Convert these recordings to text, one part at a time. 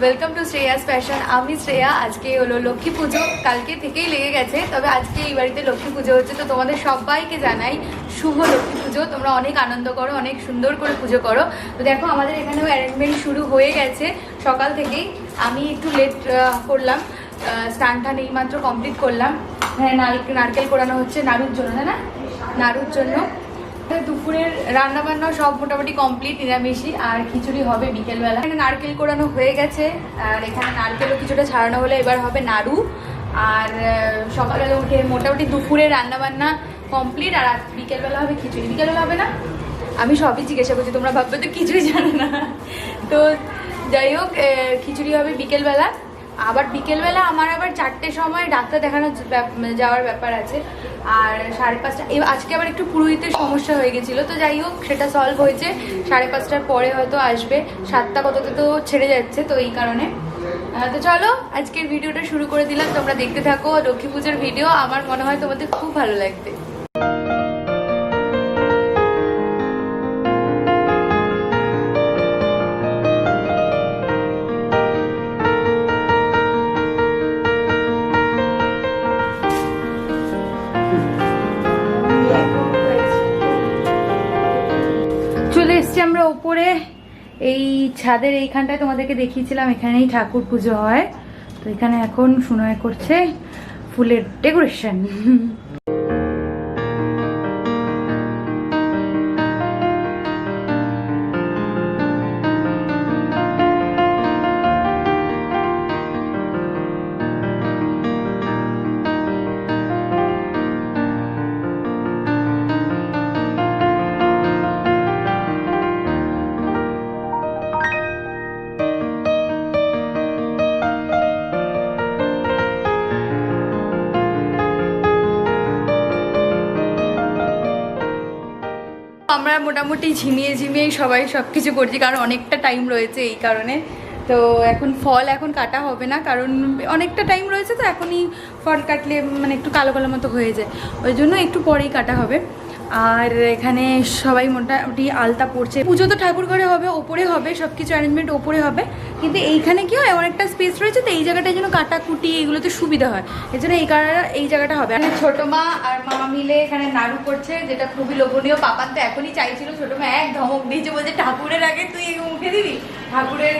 Welcome to Shreyas fashion. আমি শ্রেয়া। আজকে হলো লক্ষ্মী পুজো, কালকে থেকেই লেগে গেছে, তবে আজকে এই বাড়িতে লক্ষ্মী পুজো হচ্ছে। তো তোমাদের সবাইকে জানাই শুভ লক্ষ্মী পুজো। তোমরা অনেক আনন্দ করো, অনেক সুন্দর করে পুজো করো। তো দেখো আমাদের এখানেও অ্যারেঞ্জমেন্ট শুরু হয়ে গেছে সকাল থেকেই। আমি একটু লেট করলাম, স্নানটা এইমাত্র কমপ্লিট করলাম। হ্যাঁ, নারকেল কোড়ানো হচ্ছে নাড়ুর জন্য, তাই না? নাড়ুর জন্য। দুপুরের রান্না বান্না সব মোটামুটি কমপ্লিট, নিরামিষই, আর খিচুড়ি হবে বিকেলবেলা। এখানে নারকেল কোড়ানো হয়ে গেছে, আর এখানে নারকেলও কিছুটা ছাড়ানো হলে এবার হবে নাড়ু। আর সকালবেলা উঠে মোটামুটি দুপুরের রান্না বান্না কমপ্লিট, আর বিকেলবেলা হবে খিচুড়ি। বিকেলবেলা হবে না? আমি সবই জিজ্ঞাসা করছি, তোমরা ভাববে তো খিচুড়ি জানো না। তো যাই হোক, খিচুড়ি হবে বিকেলবেলা। আবার বিকেলবেলা আমার আবার 4টের সময় ডাক্তার দেখানো যাওয়ার ব্যাপার আছে, আর 5:30। আজকে আবার একটু পুরোহিতের সমস্যা হয়ে গেছিলো, তো যাই হোক সেটা সলভ হয়েছে। 5:30টার পরে হয়তো আসবে, 7টা কততে তো ছেড়ে যাচ্ছে, তো এই কারণে। তো চলো আজকের ভিডিওটা শুরু করে দিলাম, তোমরা দেখতে থাকো লক্ষ্মী পুজোর ভিডিও। আমার মনে হয় তোমাদের খুব ভালো লাগবে। চলে এসছি আমরা উপরে, এই ছাদের এইখানটায় তোমাদেরকে দেখিয়েছিলাম, এখানেই ঠাকুর পুজো হয়। তো এখানে এখন সুনয় করছে ফুলের ডেকোরেশন। আমরা মোটামুটি ঝিমিয়ে সবাই সবকিছু করছি, কারণ অনেকটা টাইম রয়েছে এই কারণে। তো এখন ফল এখন কাটা হবে না, কারণ অনেকটা টাইম রয়েছে, তো এখনই ফল কাটলে মানে একটু কালো কালো মতো হয়ে যায়, ওই জন্য একটু পরেই কাটা হবে। আর এখানে সবাই মোটামুটি আলতা পড়ছে। পুজো তো ঠাকুর ঘরে হবে, ওপরে হবে, সব কিছু অ্যারেঞ্জমেন্ট ওপরে হবে, কিন্তু এইখানে কি হয় অনেকটা স্পেস রয়েছে, তো এই জায়গাটার জন্য কাটাকুটি এগুলোতে সুবিধা হয়, এই জন্য এই জায়গাটা হবে। এখানে ছোটো মা আর মা মিলে এখানে নাড়ু করছে, যেটা খুবই লোভনীয়। পাপান তো এখনই চাইছিল, ছোটো মা এক ধমক দিয়েছে, বলছে ঠাকুরের আগে তুই মুখে দিবি। ঠাকুরের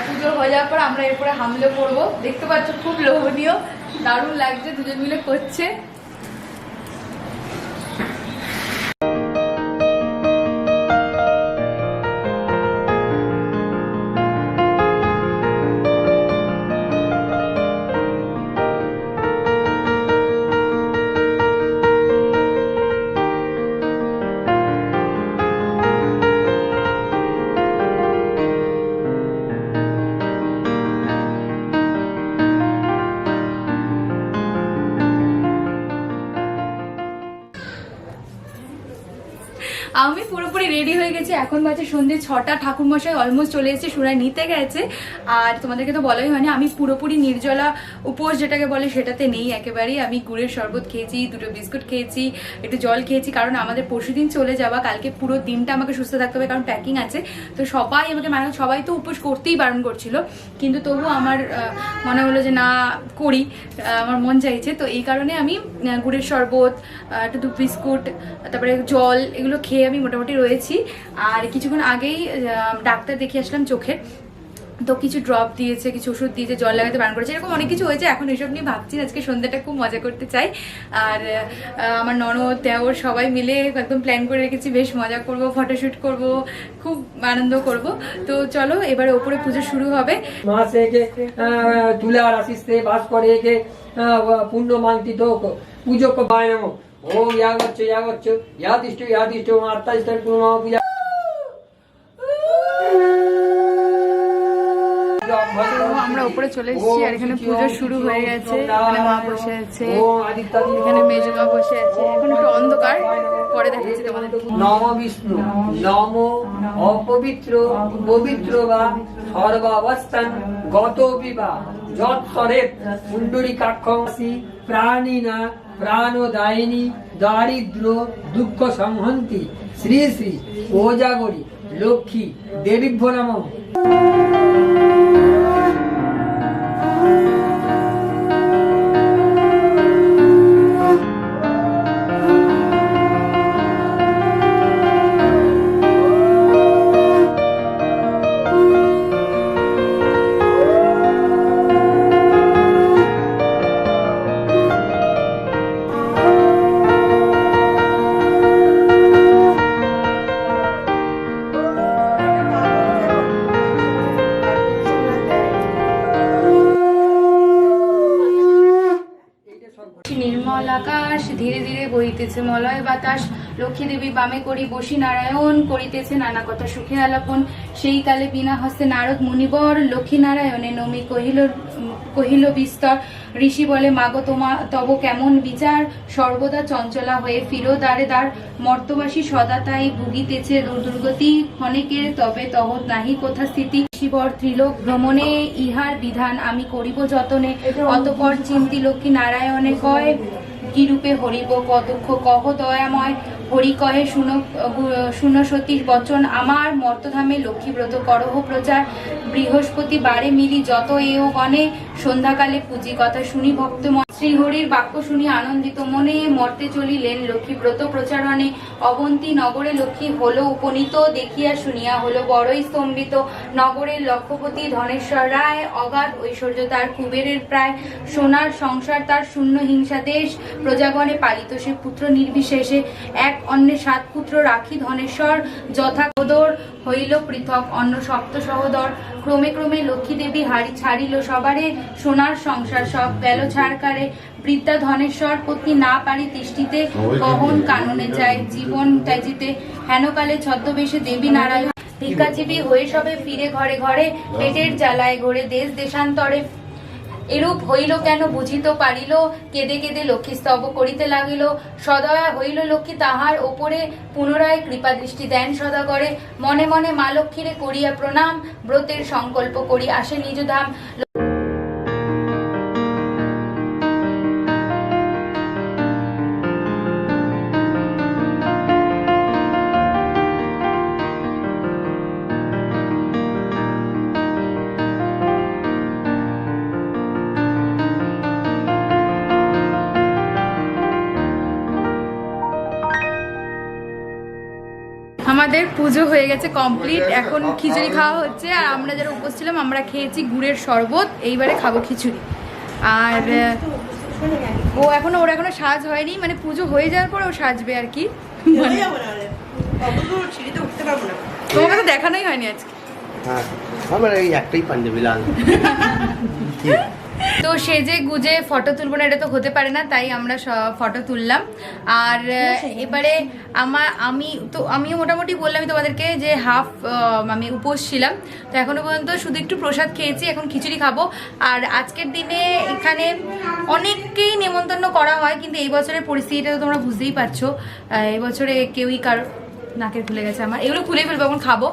পুজো হয়ে যাওয়ার পর আমরা এরপরে হামলে করবো। দেখতে পাচ্ছ খুব লোভনীয়, দারুণ লাগছে, দুজন মিলে করছে। আমি পুরোপুরি রেডি হয়ে গেছি, এখন বাজে সন্ধ্যে 6টা। ঠাকুরমশাই অলমোস্ট চলে এসেছে, সুরায় নিতে গেছে। আর তোমাদেরকে তো বলাই হয়নি, আমি পুরোপুরি নির্জলা উপোস যেটাকে বলে সেটাতে নেই একেবারেই। আমি গুড়ের শরবত খেয়েছি, 2টো বিস্কুট খেয়েছি, একটু জল খেয়েছি, কারণ আমাদের পরশুদিন চলে যাওয়া। কালকে পুরো দিনটা আমাকে সুস্থ থাকতে হবে, কারণ প্যাকিং আছে। তো সবাই আমাকে সবাই তো উপোস করতেই বারণ করছিল, কিন্তু তবু আমার মনে হলো যে না করি, আমার মন চাইছে। তো এই কারণে আমি গুড়ের শরবত, একটু 2 বিস্কুট, তারপরে জল, এগুলো খেয়ে আমি মোটামুটি রয়েছি। আর কিছুক্ষণ আগেই ডাক্তার দেখিয়ে আসলাম চোখের, তো কিছু ড্রপ দিয়েছে, কিছু ওষুধ দিয়েছে, জল লাগাতে বারণ করেছে, এরকম অনেক কিছু হয়েছে। এখন এসব নিয়ে ভাবছি, আজকে সন্ধ্যাটা খুব মজা করতে চাই। আর আমার ননদ দেওর সবাই মিলে একদম প্ল্যান করে রেখেছি, বেশ মজা করব, ফটোশ্যুট করব, খুব আনন্দ করব। তো চলো এবারে ওপরে পুজো শুরু হবে। তুলার আশিসে বাস করে একে পুণ্য মান্তি তো পুজো পায় না। ওম ইয়াগচ্ছ ইয়াদিষ্ট আত্মাদিষ্টান পুনঃ পূজা। আমরা উপরে চলে এসেছি, আর এখানে পুজো শুরু হয়ে গেছে। এখানে মা বসে আছে, এখানে মেজমা বসে আছে। এখন একটু অন্ধকার, পরে দেখাচ্ছি তোমাদের। নম বিষ্ণু নম অপবিত্র পবিত্র বা সর্বাবস্থান গত বিবা যৎসরে পুণ্ডরীকাক্ষি প্রাণিনা প্রাণদায়িনী দারিদ্র দুঃখ সংহন্তি শ্রী শ্রী কোজাগরী লক্ষ্মী দেবীভ্যো নমঃ। বহিতেছে মলয় বাতাস, লক্ষ্মী দেবী বামে করি বসি নারায়ণ, করিতেছে নানা কথা সুখে আলাপন। সেই কালে বিনা হস্তে নারদ মুনিবর, লক্ষ্মী নারায়ণে নমি কহিল বিস্তর। ঋষি বলে মাগো তব কেমন বিচার, সর্বদা চঞ্চলা হয়ে ফিরো দ্বারে দ্বার। মর্তবাসী সদা তাই ভুগিতেছে দুর্গতি, ক্ষণেকের তবে তহ নাহি কোথা স্থিতি। শিবর ত্রিলোক ভ্রমণে ইহার বিধান, আমি করিব যতনে। অতপর চিন্তি লক্ষ্মী নারায়ণে কয়, কি রূপে হরিব কদক্ষ কহ দয়াময়। হরি কহে শুনো সতীর বচন আমার, মর্তধামে লক্ষ্মীব্রত করহ প্রচার। বৃহস্পতি বারে মিলি যত এও গণে, সন্ধ্যাকালে পূজি কথা শুনি ভক্ত মনে। শ্রীহরির বাক্য শুনি আনন্দিত মনে, মর্তে চলিলেন লক্ষ্মীব্রত প্রচারণে। অবন্তী নগরে লক্ষ্মী হলো উপনীত, দেখিয়া শুনিয়া হলো বড়ই স্তম্ভিত। নগরের লক্ষ্যপতি ধনেশ্বর রায়, অগাধ ঐশ্বর্য তার কুবেরের প্রায়। সোনার সংসার তার শূন্য হিংসা দেশ, প্রজাগণে পালিত সে পুত্র নির্বিশেষে। এক অন্যে 7 পুত্র রাখি ধনেশ্বর, যথা কোদর হইল পৃথক অন্য সপ্ত সহোদর। ক্রমে ক্রমে লক্ষ্মী দেবী ছাড়িল সবারে, সোনার সংসার সব গেল ছাড়কারে। বৃদ্ধা ধনেশ্বর পত্নী না পারি তিষ্ঠিতে, গহন কাননে যায় জীবন ত্যাজিতে। হেনকালে ছদ্মবেশে দেবী নারায়ণ, ভিক্ষাজীবী হয়ে সবে ফিরে ঘরে ঘরে। পেটের জ্বালায় ঘরে দেশ দেশান্তরে, এরূপ হইল কেন বুঝিতে পারিল। কেঁদে কেঁদে লক্ষ্মী স্তব করিতে লাগিল। সদয়া হইল লক্ষ্মী তাহার ওপরে, পুনরায় কৃপা দৃষ্টি দেন সদা করে। মনে মনে মা লক্ষ্মীরে করিয়া প্রণাম, ব্রতের সংকল্প করি আসে নিজ ধাম। আমাদের পুজো হয়ে গেছে কমপ্লিট, এখন খিচুড়ি খাওয়া হচ্ছে। আর আমরা যারা উপোস ছিলাম আমরা খেয়েছি গুড়ের শরবত, এইবারে খাবো খিচুড়ি। আর ওর এখনো সাজ হয়নি, মানে পুজো হয়ে যাওয়ার পর ও সাজবে আর কি। তোমাকে তো দেখানোই হয়নি আজকে। হ্যাঁ, আমার এই একটাই পাঞ্জাবি লাল। তো সেজে গুজে ফটো তুলবো না, এটা তো হতে পারে না, তাই আমরা ফটো তুললাম। আর এবারে আমিও মোটামুটি বললাম তোমাদেরকে যে হাফ আমি উপোস ছিলাম, তো এখনো পর্যন্ত শুধু একটু প্রসাদ খেয়েছি, এখন খিচুড়ি খাবো। আর আজকের দিনে এখানে অনেককেই নেমন্তন্ন করা হয়, কিন্তু এই বছরের পরিস্থিতিটা তো তোমরা বুঝতেই পারছো। এই বছরে কেউই নাকের খুলে গেছে আমার, এগুলো খুলে ফেলবো এখন খাবো।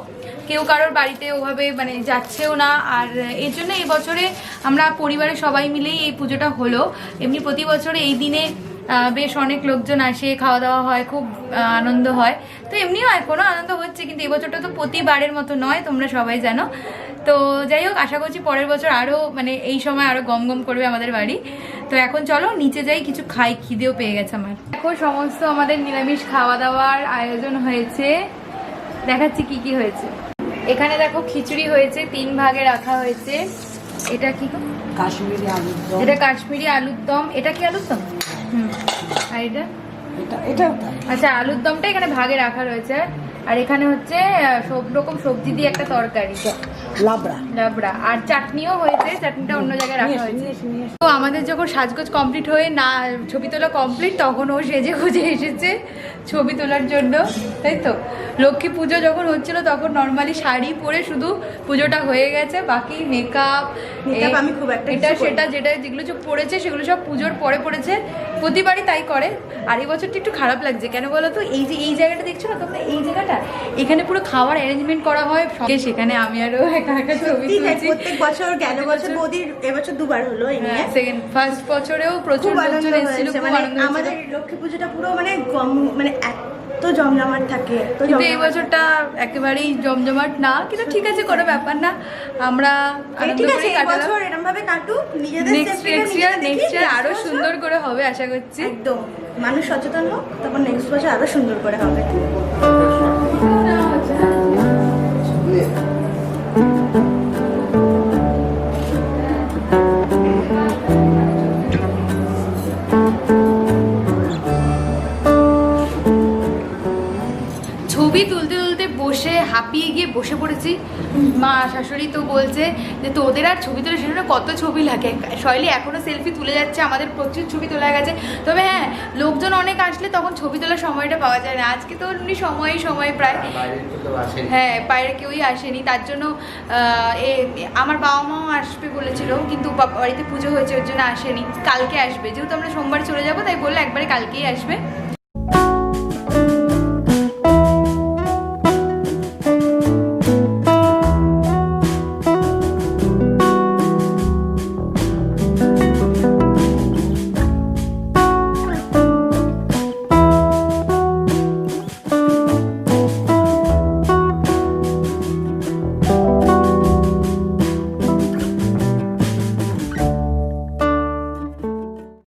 কেউ কারোর বাড়িতে ওভাবে মানে যাচ্ছেও না, আর এর জন্য এই বছরে আমরা পরিবারের সবাই মিলেই এই পুজোটা হলো। এমনি প্রতি বছরে এই দিনে বেশ অনেক লোকজন আসে, খাওয়া দাওয়া হয়, খুব আনন্দ হয়। তো এমনিও এখনও আনন্দ হচ্ছে, কিন্তু এই বছরটা তো প্রতিবারের মতো নয়, তোমরা সবাই জানো। তো যাই হোক, আশা করছি পরের বছর আরও মানে এই সময় আরও গম গম করবে আমাদের বাড়ি। তো এখন চলো নিচে যাই, কিছু খাই, খিদেও পেয়ে গেছে আমার। এখন সমস্ত আমাদের নিরামিষ খাওয়া দাওয়ার আয়োজন হয়েছে, দেখাচ্ছি কি কি হয়েছে। এখানে দেখো খিচুড়ি হয়েছে, 3 ভাগে রাখা হয়েছে। এটা কি কাশ্মীরি আলুর দম, এটা কাশ্মীরি আলুর দম। এটা কি আলুর দম? আর এটা আচ্ছা, আলুর দমটা এখানে ভাগে রাখা রয়েছে। আর এখানে হচ্ছে সব রকম সবজি দিয়ে একটা তরকারি, লাবড়া, আর চাটনিও হয়েছে, চাটনিটা অন্য জায়গায় রাখা হয়েছে। তো আমাদের যখন সাজগোজ কমপ্লিট হয়ে না ছবি তোলা কমপ্লিট, তখন ও সেজে গুজে এসেছে ছবি তোলার জন্য, তাই তো। লক্ষ্মী পুজো যখন হচ্ছিল তখন নর্মালি শাড়ি পরে শুধু পুজোটা হয়ে গেছে, বাকি মেকআপ আমি খুব একটা এটা সেটা যেগুলো সব পড়েছে সেগুলো সব পুজোর পরে পড়েছে, প্রতিবারই তাই করে। আর এই বছরটা একটু খারাপ লাগছে, কেন বলো তো, এই যে এই জায়গাটা দেখছো না তোমরা, এই জায়গাটা এখানে পুরো খাওয়ার অ্যারেঞ্জমেন্ট করা হয়, সেখানে আমি আরো একা একা ছবি তুলছি। প্রত্যেক বছর গেল বছর বৌদির এবছর 2 বার হলো এই নিয়ে। সেকেন্ড ফার্স্ট বছরেও প্রচুর লোকজন এসেছিল, খুব আনন্দ হয়েছিল। আমাদের লক্ষ্মী পুজোটা পুরো মানে এত জমজমাট থাকে, কিন্তু এই বছরটা একেবারেই জমজমাট না, কিন্তু ঠিক আছে, কোনো ব্যাপার না, আমরা আনন্দ করে কাটালাম। এরকম ভাবে কাটুক, নিজেদের নেক্সট ইয়ার আরো সুন্দর করে হবে আশা করছি। একদম, মানুষ সচেতন হোক, তখন নেক্সট বছর আরো সুন্দর করে হবে। ছবি তুলতে তুলতে বসে হাঁপিয়ে গিয়ে বসে পড়েছি। মা শাশুড়ি তো বলছে যে তোদের আর ছবি তোলা সেখানে কত ছবি লাগে, শৈলী এখনও সেলফি তুলে যাচ্ছে, আমাদের প্রচুর ছবি তোলা গেছে। তবে হ্যাঁ, লোকজন অনেক আসলে তখন ছবি তোলার সময়টা পাওয়া যায় না। আজকে তো এমনি সময় প্রায়, হ্যাঁ বাইরে কেউই আসেনি, তার জন্য আমার বাবা মাও আসবে বলেছিল, কিন্তু বাড়িতে পুজো হয়েছে ওর জন্য আসেনি, কালকে আসবে। যেহেতু আমরা সোমবার চলে যাবো তাই বললো একবারে কালকেই আসবে।